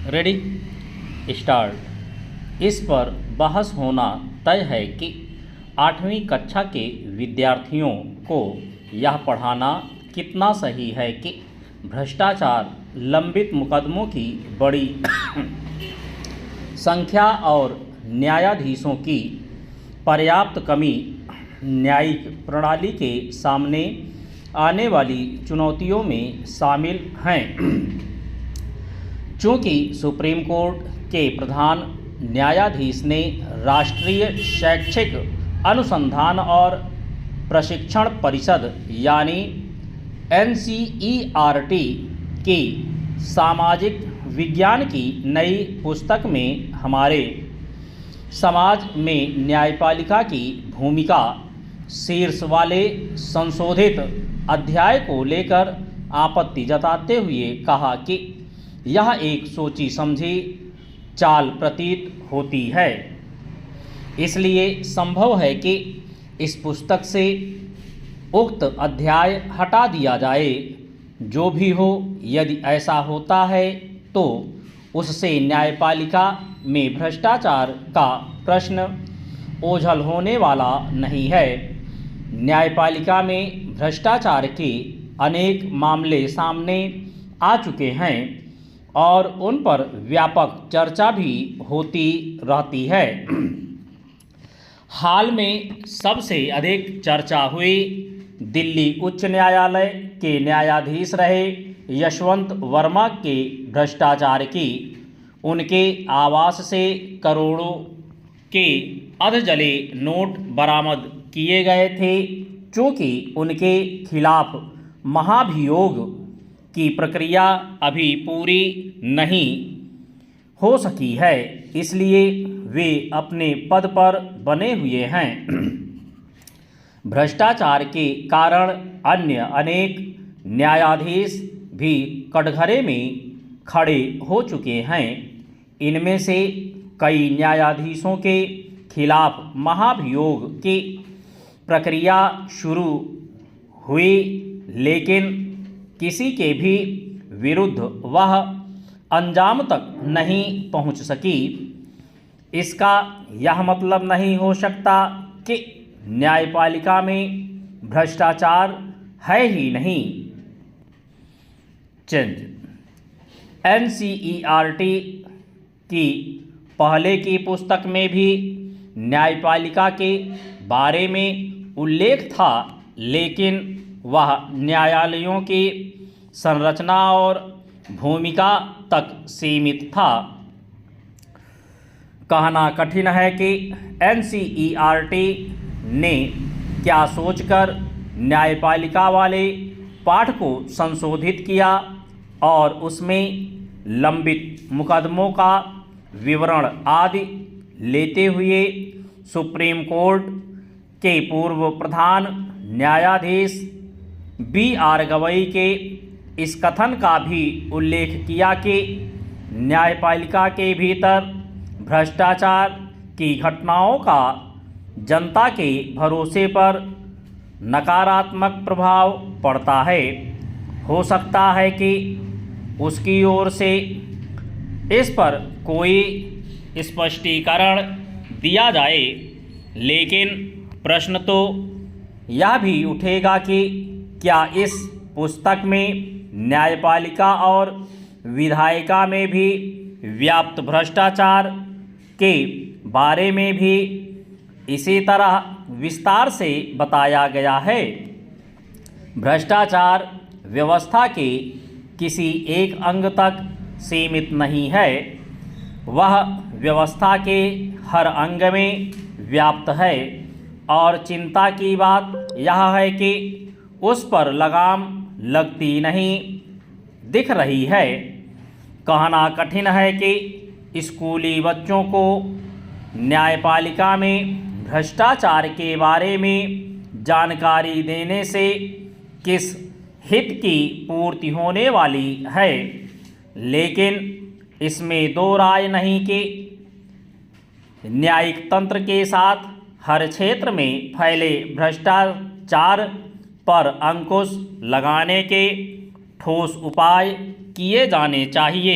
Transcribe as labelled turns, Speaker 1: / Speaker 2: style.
Speaker 1: Ready start. इस पर बहस होना तय है कि 8वीं कक्षा के विद्यार्थियों को यह पढ़ाना कितना सही है कि भ्रष्टाचार, लंबित मुकदमों की बड़ी संख्या और न्यायाधीशों की पर्याप्त कमी न्यायिक प्रणाली के सामने आने वाली चुनौतियों में शामिल हैं। चूँकि सुप्रीम कोर्ट के प्रधान न्यायाधीश ने राष्ट्रीय शैक्षिक अनुसंधान और प्रशिक्षण परिषद यानी NCERT की सामाजिक विज्ञान की नई पुस्तक में हमारे समाज में न्यायपालिका की भूमिका शीर्ष वाले संशोधित अध्याय को लेकर आपत्ति जताते हुए कहा कि यह एक सोची समझी चाल प्रतीत होती है। इसलिए संभव है कि इस पुस्तक से उक्त अध्याय हटा दिया जाए। जो भी हो, यदि ऐसा होता है तो उससे न्यायपालिका में भ्रष्टाचार का प्रश्न ओझल होने वाला नहीं है। न्यायपालिका में भ्रष्टाचार के अनेक मामले सामने आ चुके हैं और उन पर व्यापक चर्चा भी होती रहती है। हाल में सबसे अधिक चर्चा हुई दिल्ली उच्च न्यायालय के न्यायाधीश रहे यशवंत वर्मा के भ्रष्टाचार की। उनके आवास से करोड़ों के अधजले नोट बरामद किए गए थे। चूँकि उनके खिलाफ महाभियोग की प्रक्रिया अभी पूरी नहीं हो सकी है, इसलिए वे अपने पद पर बने हुए हैं। भ्रष्टाचार के कारण अन्य अनेक न्यायाधीश भी कटघरे में खड़े हो चुके हैं। इनमें से कई न्यायाधीशों के खिलाफ महाभियोग की प्रक्रिया शुरू हुई, लेकिन किसी के भी विरुद्ध वह अंजाम तक नहीं पहुंच सकी। इसका यह मतलब नहीं हो सकता कि न्यायपालिका में भ्रष्टाचार है ही नहीं। चेंज NCERT की पहले की पुस्तक में भी न्यायपालिका के बारे में उल्लेख था, लेकिन वह न्यायालयों की संरचना और भूमिका तक सीमित था। कहना कठिन है कि NCERT ने क्या सोचकर न्यायपालिका वाले पाठ को संशोधित किया और उसमें लंबित मुकदमों का विवरण आदि लेते हुए सुप्रीम कोर्ट के पूर्व प्रधान न्यायाधीश BR गवई के इस कथन का भी उल्लेख किया कि न्यायपालिका के भीतर भ्रष्टाचार की घटनाओं का जनता के भरोसे पर नकारात्मक प्रभाव पड़ता है। हो सकता है कि उसकी ओर से इस पर कोई स्पष्टीकरण दिया जाए, लेकिन प्रश्न तो यह भी उठेगा कि क्या इस पुस्तक में न्यायपालिका और विधायिका में भी व्याप्त भ्रष्टाचार के बारे में भी इसी तरह विस्तार से बताया गया है। भ्रष्टाचार व्यवस्था के किसी एक अंग तक सीमित नहीं है, वह व्यवस्था के हर अंग में व्याप्त है और चिंता की बात यह है कि उस पर लगाम लगती नहीं दिख रही है। कहना कठिन है कि स्कूली बच्चों को न्यायपालिका में भ्रष्टाचार के बारे में जानकारी देने से किस हित की पूर्ति होने वाली है, लेकिन इसमें दो राय नहीं कि न्यायिक तंत्र के साथ हर क्षेत्र में फैले भ्रष्टाचार पर अंकुश लगाने के ठोस उपाय किए जाने चाहिए।